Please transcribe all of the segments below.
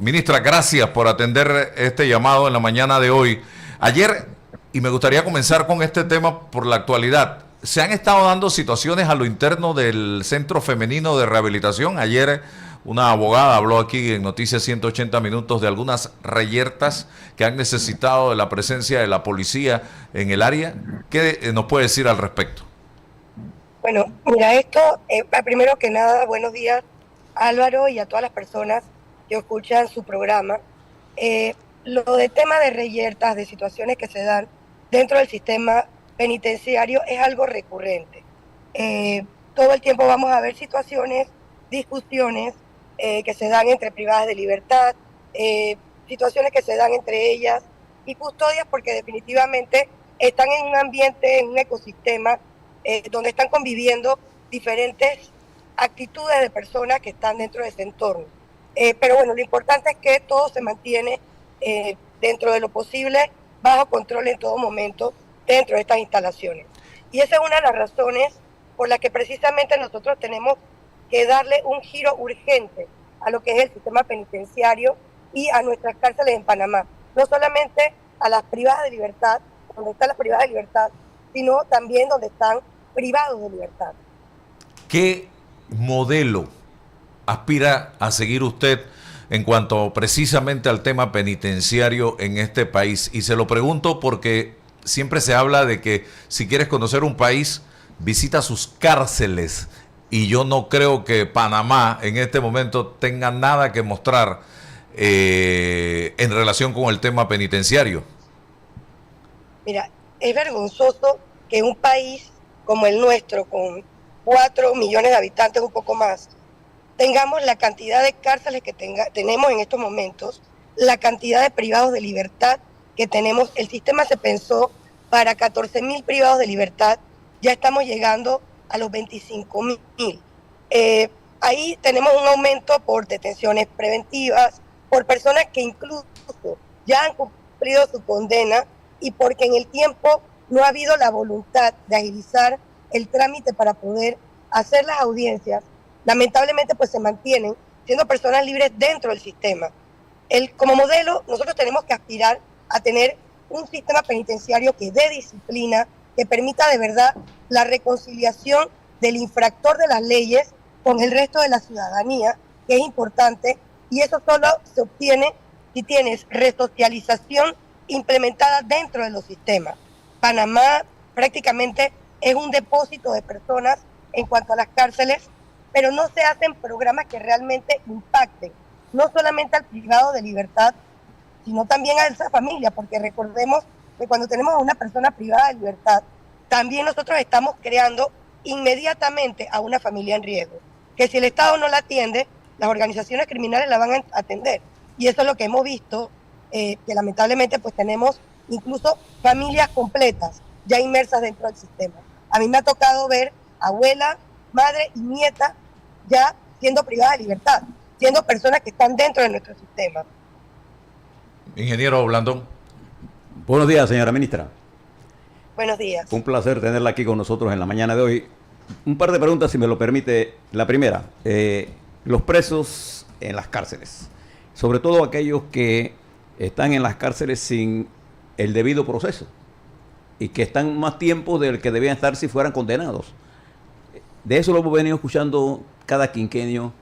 Ministra, gracias por atender este llamado en la mañana de hoy. Ayer, y me gustaría comenzar con este tema por la actualidad, se han estado dando situaciones a lo interno del Centro Femenino de Rehabilitación. Ayer una abogada habló aquí en Noticias 180 Minutos de algunas reyertas que han necesitado de la presencia de la policía en el área. ¿Qué nos puede decir al respecto? Bueno, mira, primero que nada, buenos días Álvaro y a todas las personas que escuchan su programa. Lo de tema de reyertas, de situaciones que se dan dentro del sistema penitenciario es algo recurrente. Todo el tiempo vamos a ver situaciones, discusiones que se dan entre privadas de libertad, situaciones que se dan entre ellas y custodias porque definitivamente están en un ambiente, en un ecosistema donde están conviviendo diferentes actitudes de personas que están dentro de ese entorno. Pero bueno, lo importante es que todo se mantiene dentro de lo posible, bajo control en todo momento, dentro de estas instalaciones. Y esa es una de las razones por las que precisamente nosotros tenemos que darle un giro urgente a lo que es el sistema penitenciario y a nuestras cárceles en Panamá. No solamente a las privadas de libertad, donde están las privadas de libertad, sino también donde están privados de libertad. ¿Qué modelo aspira a seguir usted en cuanto precisamente al tema penitenciario en este país? Y se lo pregunto porque siempre se habla de que si quieres conocer un país, visita sus cárceles. Y yo no creo que Panamá en este momento tenga nada que mostrar en relación con el tema penitenciario. Mira, es vergonzoso que un país como el nuestro, con 4 millones de habitantes, un poco más, tengamos la cantidad de cárceles que tenemos en estos momentos, la cantidad de privados de libertad que tenemos. El sistema se pensó para 14.000 privados de libertad, ya estamos llegando a los 25.000. Ahí tenemos un aumento por detenciones preventivas, por personas que incluso ya han cumplido su condena y porque en el tiempo no ha habido la voluntad de agilizar el trámite para poder hacer las audiencias. Lamentablemente pues se mantienen siendo personas libres dentro del sistema. Como modelo nosotros tenemos que aspirar a tener un sistema penitenciario que dé disciplina, que permita de verdad la reconciliación del infractor de las leyes con el resto de la ciudadanía, que es importante, y eso solo se obtiene si tienes resocialización implementada dentro de los sistemas. Panamá prácticamente es un depósito de personas en cuanto a las cárceles, pero no se hacen programas que realmente impacten, no solamente al privado de libertad, sino también a esa familia, porque recordemos que cuando tenemos a una persona privada de libertad, también nosotros estamos creando inmediatamente a una familia en riesgo, que si el Estado no la atiende, las organizaciones criminales la van a atender. Y eso es lo que hemos visto, que lamentablemente pues tenemos incluso familias completas ya inmersas dentro del sistema. A mí me ha tocado ver abuela, madre y nieta ya siendo privadas de libertad, siendo personas que están dentro de nuestro sistema. Ingeniero Blandón. Buenos días, señora ministra. Buenos días. Un placer tenerla aquí con nosotros en la mañana de hoy. Un par de preguntas, si me lo permite. La primera, los presos en las cárceles, sobre todo aquellos que están en las cárceles sin el debido proceso y que están más tiempo del que debían estar si fueran condenados. De eso lo hemos venido escuchando cada quinquenio.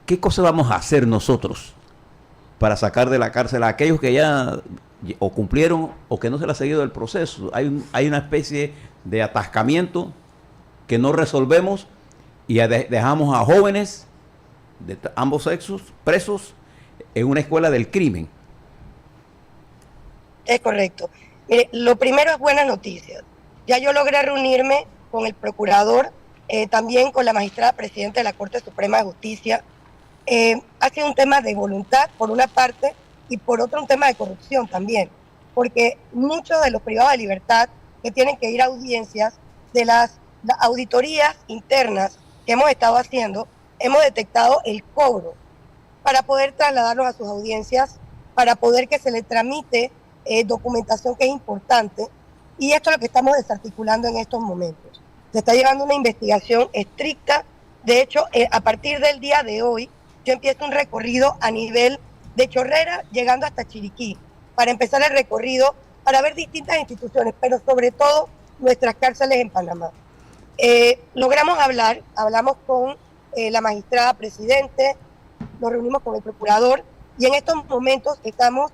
¿Qué cosas vamos a hacer nosotros para sacar de la cárcel a aquellos que ya o cumplieron o que no se les ha seguido el proceso? Hay una especie de atascamiento que no resolvemos y dejamos a jóvenes de ambos sexos presos en una escuela del crimen. Es correcto. Mire, lo primero es buenas noticias. Ya yo logré reunirme con el procurador, también con la magistrada presidenta de la Corte Suprema de Justicia. Ha sido un tema de voluntad, por una parte, y por otro un tema de corrupción también, porque muchos de los privados de libertad que tienen que ir a audiencias, de las auditorías internas que hemos estado haciendo, hemos detectado el cobro para poder trasladarlos a sus audiencias, para poder que se les tramite documentación que es importante, y esto es lo que estamos desarticulando en estos momentos. Se está llevando una investigación estricta. De hecho, a partir del día de hoy, yo empiezo un recorrido a nivel de Chorrera llegando hasta Chiriquí, para empezar el recorrido, para ver distintas instituciones, pero sobre todo nuestras cárceles en Panamá. Logramos hablamos con la magistrada presidente, nos reunimos con el procurador y en estos momentos estamos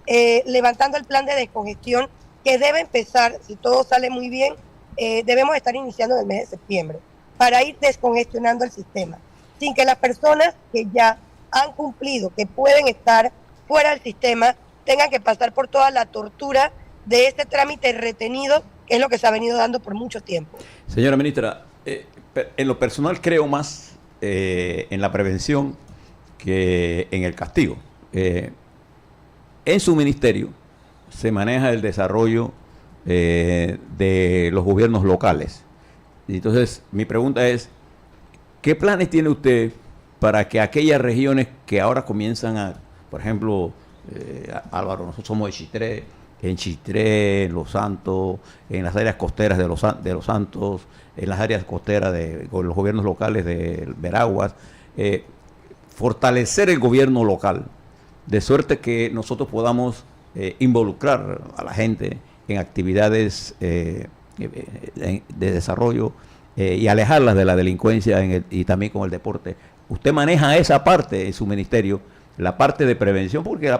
levantando el plan de descongestión que debe empezar, si todo sale muy bien, debemos estar iniciando en el mes de septiembre, para ir descongestionando el sistema, sin que las personas que ya han cumplido, que pueden estar fuera del sistema, tengan que pasar por toda la tortura de este trámite retenido, que es lo que se ha venido dando por mucho tiempo. Señora ministra, en lo personal creo más en la prevención que en el castigo. En su ministerio se maneja el desarrollo de los gobiernos locales. Y entonces, mi pregunta es, ¿qué planes tiene usted para que aquellas regiones que ahora comienzan a, por ejemplo, Álvaro, nosotros somos de Chitré, en Chitré, en Los Santos, en las áreas costeras de Los Santos, en las áreas costeras de los gobiernos locales de Veraguas, fortalecer el gobierno local, de suerte que nosotros podamos involucrar a la gente en actividades de desarrollo y alejarlas de la delincuencia y también con el deporte? Usted maneja esa parte en su ministerio, la parte de prevención, porque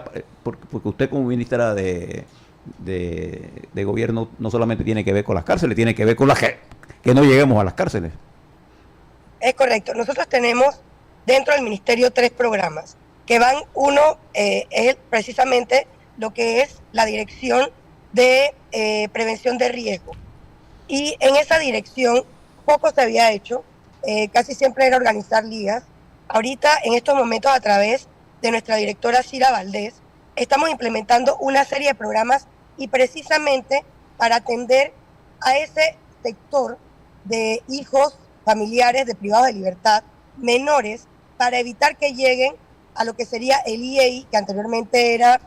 usted como ministra de gobierno no solamente tiene que ver con las cárceles, tiene que ver con que no lleguemos a las cárceles. Es correcto. Nosotros tenemos dentro del ministerio 3 programas, que van, uno es precisamente lo que es la dirección de prevención de riesgo. Y en esa dirección poco se había hecho, casi siempre era organizar ligas. Ahorita, en estos momentos, a través de nuestra directora Cira Valdés, estamos implementando una serie de programas y precisamente para atender a ese sector de hijos, familiares de privados de libertad, menores, para evitar que lleguen a lo que sería el IEI, que anteriormente era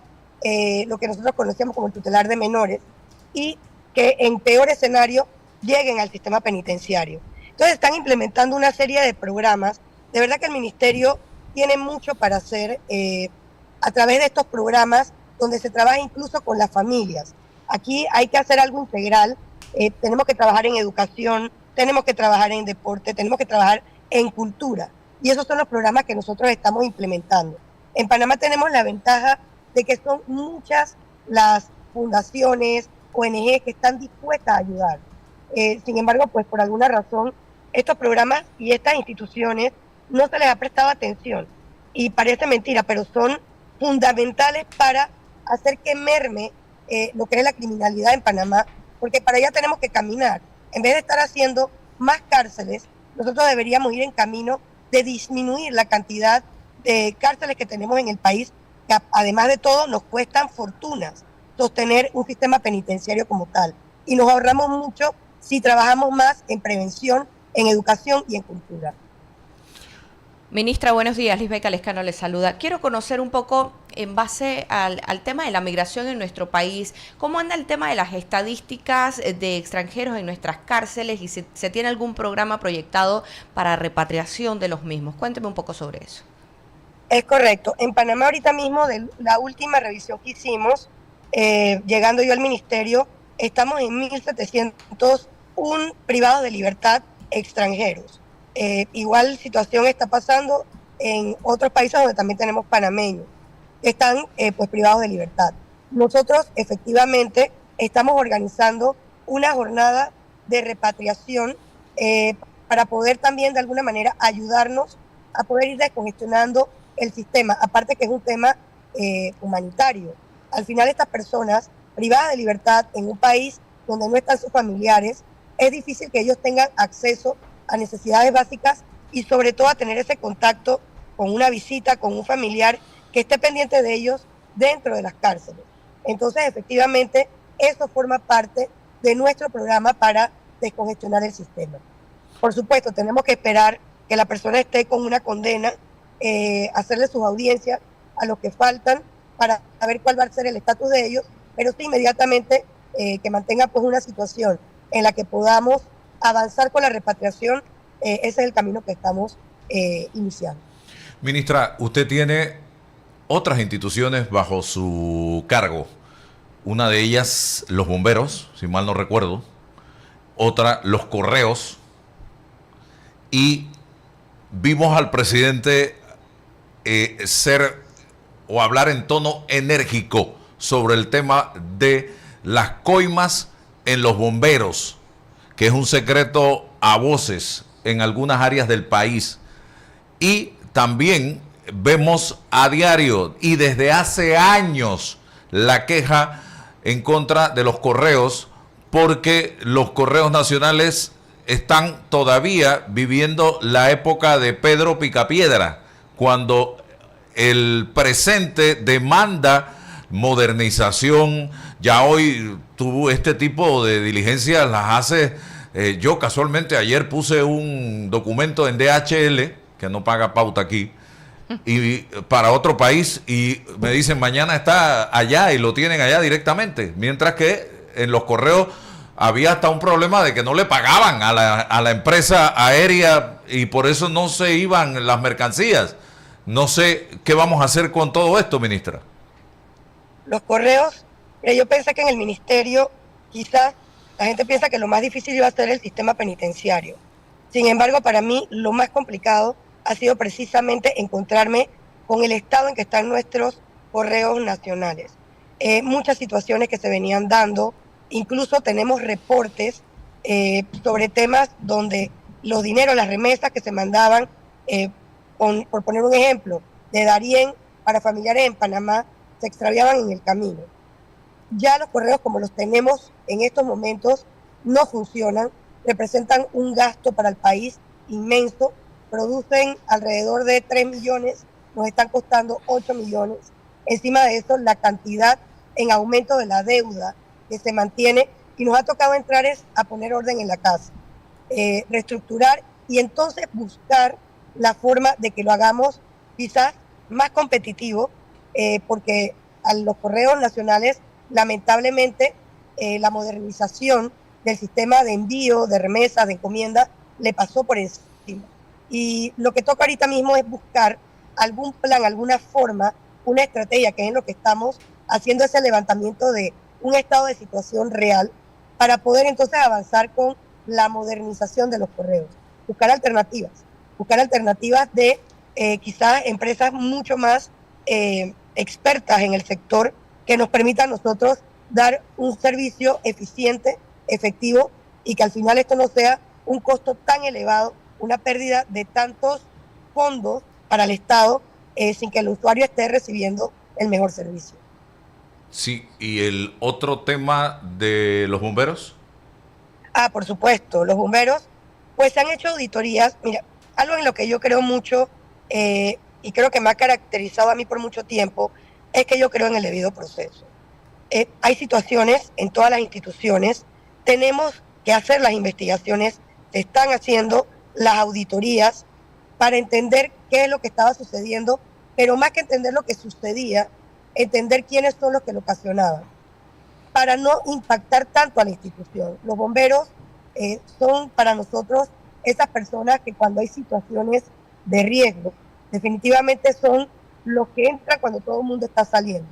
lo que nosotros conocíamos como el tutelar de menores, y que en peor escenario lleguen al sistema penitenciario. Entonces están implementando una serie de programas. De verdad que el ministerio tiene mucho para hacer a través de estos programas donde se trabaja incluso con las familias. Aquí hay que hacer algo integral, tenemos que trabajar en educación, tenemos que trabajar en deporte, tenemos que trabajar en cultura. Y esos son los programas que nosotros estamos implementando. En Panamá tenemos la ventaja de que son muchas las fundaciones, ONG que están dispuestas a ayudar. Sin embargo, pues por alguna razón, estos programas y estas instituciones no se les ha prestado atención. Y parece mentira, pero son fundamentales para hacer que merme lo que es la criminalidad en Panamá, porque para allá tenemos que caminar. En vez de estar haciendo más cárceles, nosotros deberíamos ir en camino de disminuir la cantidad de cárceles que tenemos en el país, que además de todo nos cuestan fortunas sostener un sistema penitenciario como tal. Y nos ahorramos mucho si trabajamos más en prevención, en educación y en cultura. Ministra, buenos días. Lisbeca Lescano les saluda. Quiero conocer un poco, en base al tema de la migración en nuestro país, cómo anda el tema de las estadísticas de extranjeros en nuestras cárceles y si se tiene algún programa proyectado para repatriación de los mismos. Cuénteme un poco sobre eso. Es correcto. En Panamá ahorita mismo, de la última revisión que hicimos, llegando yo al ministerio, estamos en 1.701 privados de libertad extranjeros. Igual situación está pasando en otros países donde también tenemos panameños que están pues privados de libertad. Nosotros efectivamente estamos organizando una jornada de repatriación para poder también de alguna manera ayudarnos a poder ir descongestionando el sistema, aparte que es un tema humanitario. Al final estas personas privadas de libertad en un país donde no están sus familiares, es difícil que ellos tengan acceso a necesidades básicas y sobre todo a tener ese contacto con una visita, con un familiar que esté pendiente de ellos dentro de las cárceles. Entonces, efectivamente, eso forma parte de nuestro programa para descongestionar el sistema. Por supuesto, tenemos que esperar que la persona esté con una condena, hacerle sus audiencias a los que faltan para saber cuál va a ser el estatus de ellos, pero sí inmediatamente que mantenga pues una situación en la que podamos avanzar con la repatriación, ese es el camino que estamos iniciando. Ministra, usted tiene otras instituciones bajo su cargo. Una de ellas, los bomberos, si mal no recuerdo. Otra, los correos. Y vimos al presidente ser o hablar en tono enérgico sobre el tema de las coimas en los bomberos, que es un secreto a voces en algunas áreas del país. Y también vemos a diario y desde hace años la queja en contra de los correos, porque los correos nacionales están todavía viviendo la época de Pedro Picapiedra, cuando el presente demanda modernización. Ya hoy tuvo este tipo de diligencias, las hace. Yo casualmente ayer puse un documento en DHL, que no paga pauta aquí, y para otro país, y me dicen mañana está allá y lo tienen allá directamente, mientras que en los correos había hasta un problema de que no le pagaban a la empresa aérea y por eso no se iban las mercancías. No sé qué vamos a hacer con todo esto, ministra. Los correos, yo pensé que en el ministerio quizás la gente piensa que lo más difícil iba a ser el sistema penitenciario. Sin embargo, para mí lo más complicado ha sido precisamente encontrarme con el estado en que están nuestros correos nacionales. Muchas situaciones que se venían dando, incluso tenemos reportes sobre temas donde los dineros, las remesas que se mandaban, por poner un ejemplo, de Darién para familiares en Panamá, se extraviaban en el camino. Ya los correos como los tenemos en estos momentos no funcionan, representan un gasto para el país inmenso, producen alrededor de 3 millones, nos están costando 8 millones. Encima de eso, la cantidad en aumento de la deuda que se mantiene y nos ha tocado entrar a poner orden en la casa, reestructurar y entonces buscar la forma de que lo hagamos quizás más competitivo, porque a los correos nacionales, lamentablemente, la modernización del sistema de envío, de remesas, de encomienda, le pasó por encima. Y lo que toca ahorita mismo es buscar algún plan, alguna forma, una estrategia, que es en lo que estamos haciendo ese levantamiento de un estado de situación real, para poder entonces avanzar con la modernización de los correos. Buscar alternativas de quizás empresas mucho más expertas en el sector que nos permitan a nosotros dar un servicio eficiente, efectivo, y que al final esto no sea un costo tan elevado, una pérdida de tantos fondos para el Estado, sin que el usuario esté recibiendo el mejor servicio. Sí, ¿y el otro tema de los bomberos? Por supuesto, los bomberos, pues se han hecho auditorías. Mira, algo en lo que yo creo mucho, y creo que me ha caracterizado a mí por mucho tiempo, es que yo creo en el debido proceso. Hay situaciones en todas las instituciones, tenemos que hacer las investigaciones, se están haciendo las auditorías para entender qué es lo que estaba sucediendo, pero más que entender lo que sucedía, entender quiénes son los que lo ocasionaban, para no impactar tanto a la institución. Los bomberos son para nosotros esas personas que cuando hay situaciones de riesgo, definitivamente son los que entran cuando todo el mundo está saliendo.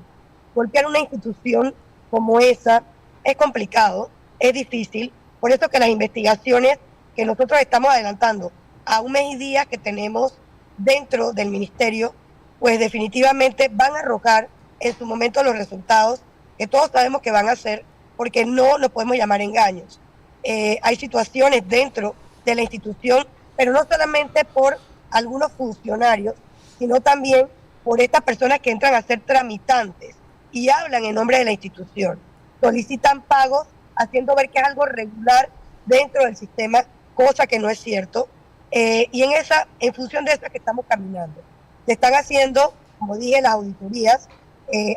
Golpear una institución como esa es complicado, es difícil, por eso que las investigaciones que nosotros estamos adelantando a un mes y días que tenemos dentro del ministerio, pues definitivamente van a arrojar en su momento los resultados que todos sabemos que van a hacer, porque no lo podemos llamar engaños. Hay situaciones dentro de la institución, pero no solamente por algunos funcionarios, sino también por estas personas que entran a ser tramitantes y hablan en nombre de la institución. Solicitan pagos haciendo ver que es algo regular dentro del sistema, cosa que no es cierto. Y en función de eso que estamos caminando. Se están haciendo, como dije, las auditorías.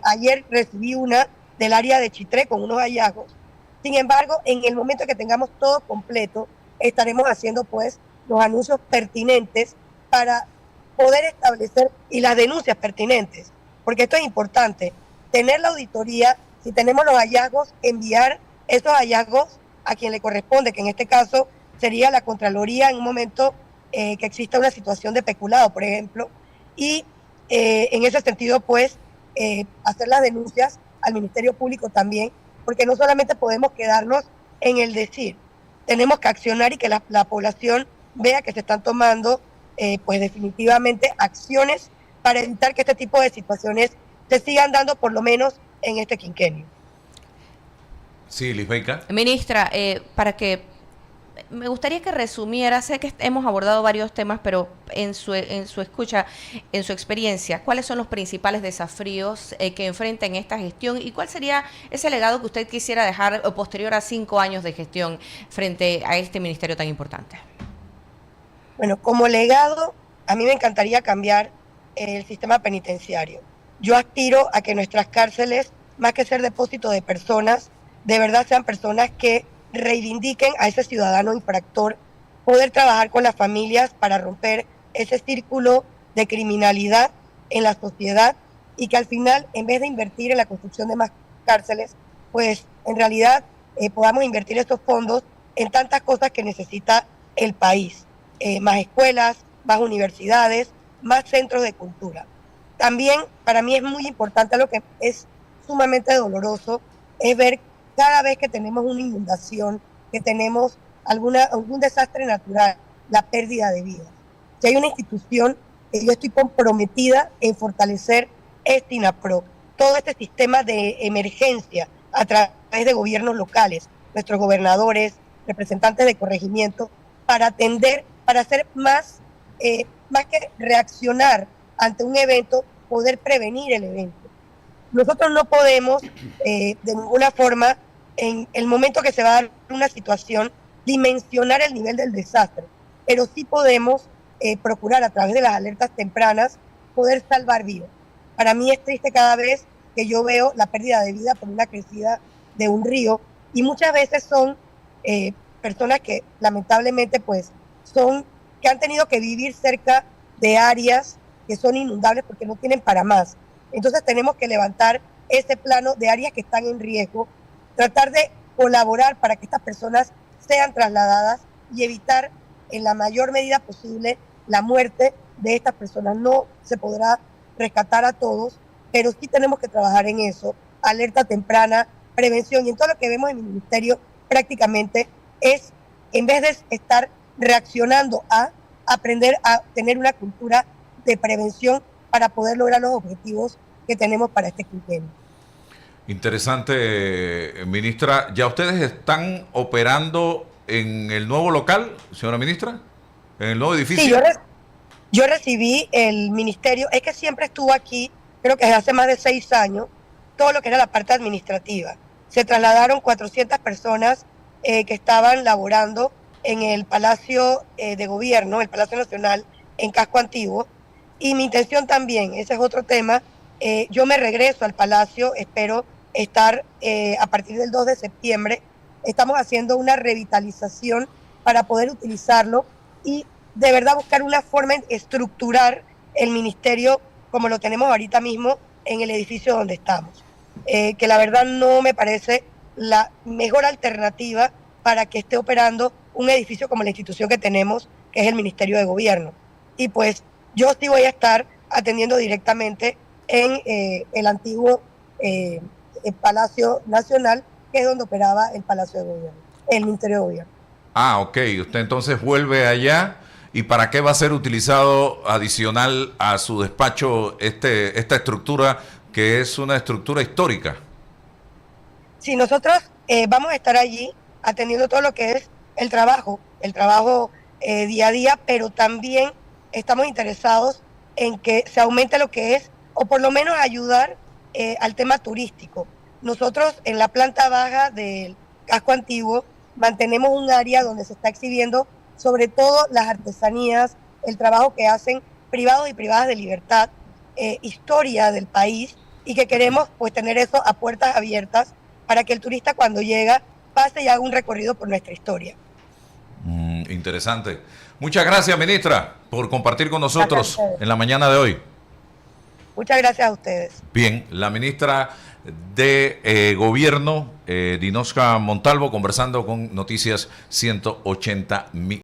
Ayer recibí una del área de Chitré con unos hallazgos. Sin embargo, en el momento que tengamos todo completo, estaremos haciendo pues los anuncios pertinentes para poder establecer, y las denuncias pertinentes, porque esto es importante, tener la auditoría, si tenemos los hallazgos, enviar esos hallazgos a quien le corresponde, que en este caso sería la Contraloría en un momento que exista una situación de peculado, por ejemplo, y en ese sentido, pues, hacer las denuncias al Ministerio Público también, porque no solamente podemos quedarnos en el decir, tenemos que accionar y que la población vea que se están tomando, pues definitivamente, acciones para evitar que este tipo de situaciones se sigan dando, por lo menos en este quinquenio. Sí, Lisbeth. Ministra, para que me gustaría que resumiera, sé que hemos abordado varios temas, pero en su escucha, en su experiencia, ¿cuáles son los principales desafíos que enfrenta en esta gestión y cuál sería ese legado que usted quisiera dejar posterior a 5 años de gestión frente a este ministerio tan importante? Bueno, como legado, a mí me encantaría cambiar el sistema penitenciario. Yo aspiro a que nuestras cárceles, más que ser depósito de personas, de verdad sean personas que reivindiquen a ese ciudadano infractor, poder trabajar con las familias para romper ese círculo de criminalidad en la sociedad y que al final, en vez de invertir en la construcción de más cárceles, pues en realidad podamos invertir estos fondos en tantas cosas que necesita el país. Más escuelas, más universidades, más centros de cultura. También para mí es muy importante, lo que es sumamente doloroso, es ver cada vez que tenemos una inundación, que tenemos algún desastre natural, la pérdida de vidas. Si hay una institución que yo estoy comprometida en fortalecer, es TINAPRO, todo este sistema de emergencia a través de gobiernos locales, nuestros gobernadores, representantes de corregimiento, para atender, para hacer más que reaccionar ante un evento, poder prevenir el evento. Nosotros no podemos, de ninguna forma, en el momento que se va a dar una situación, dimensionar el nivel del desastre, pero sí podemos procurar a través de las alertas tempranas poder salvar vidas. Para mí es triste cada vez que yo veo la pérdida de vida por una crecida de un río, y muchas veces son personas que lamentablemente pues que han tenido que vivir cerca de áreas que son inundables porque no tienen para más. Entonces tenemos que levantar ese plano de áreas que están en riesgo, tratar de colaborar para que estas personas sean trasladadas y evitar en la mayor medida posible la muerte de estas personas. No se podrá rescatar a todos, pero sí tenemos que trabajar en eso, alerta temprana, prevención, y en todo lo que vemos en el ministerio prácticamente es, en vez de estar reaccionando, a aprender a tener una cultura de prevención para poder lograr los objetivos que tenemos para este quinquenio. Interesante, ministra. ¿Ya ustedes están operando en el nuevo local, señora ministra? ¿En el nuevo edificio? Sí, yo recibí el ministerio, es que siempre estuvo aquí, creo que desde hace más de 6 años, todo lo que era la parte administrativa. Se trasladaron 400 personas que estaban laborando en el Palacio de Gobierno, el Palacio Nacional, en Casco Antiguo, y mi intención también, ese es otro tema, yo me regreso al Palacio, espero estar a partir del 2 de septiembre, estamos haciendo una revitalización para poder utilizarlo y de verdad buscar una forma de estructurar el ministerio como lo tenemos ahorita mismo en el edificio donde estamos, que la verdad no me parece la mejor alternativa para que esté operando un edificio como la institución que tenemos, que es el Ministerio de Gobierno. Y pues yo sí voy a estar atendiendo directamente en el antiguo el Palacio Nacional, que es donde operaba el Palacio de Gobierno, el Ministerio de Gobierno. Ah, ok. Usted entonces vuelve allá. ¿Y para qué va a ser utilizado adicional a su despacho esta estructura, que es una estructura histórica? Sí, nosotros vamos a estar allí atendiendo todo lo que es el trabajo día a día, pero también estamos interesados en que se aumente lo que es, o por lo menos ayudar al tema turístico. Nosotros en la planta baja del Casco Antiguo mantenemos un área donde se está exhibiendo sobre todo las artesanías, el trabajo que hacen privados y privadas de libertad, historia del país, y que queremos pues tener eso a puertas abiertas para que el turista cuando llega pase y haga un recorrido por nuestra historia. Interesante. Muchas gracias, ministra, por compartir con nosotros en la mañana de hoy. Muchas gracias a ustedes. Bien, la ministra de Gobierno, Dinosca Montalvo, conversando con Noticias 180.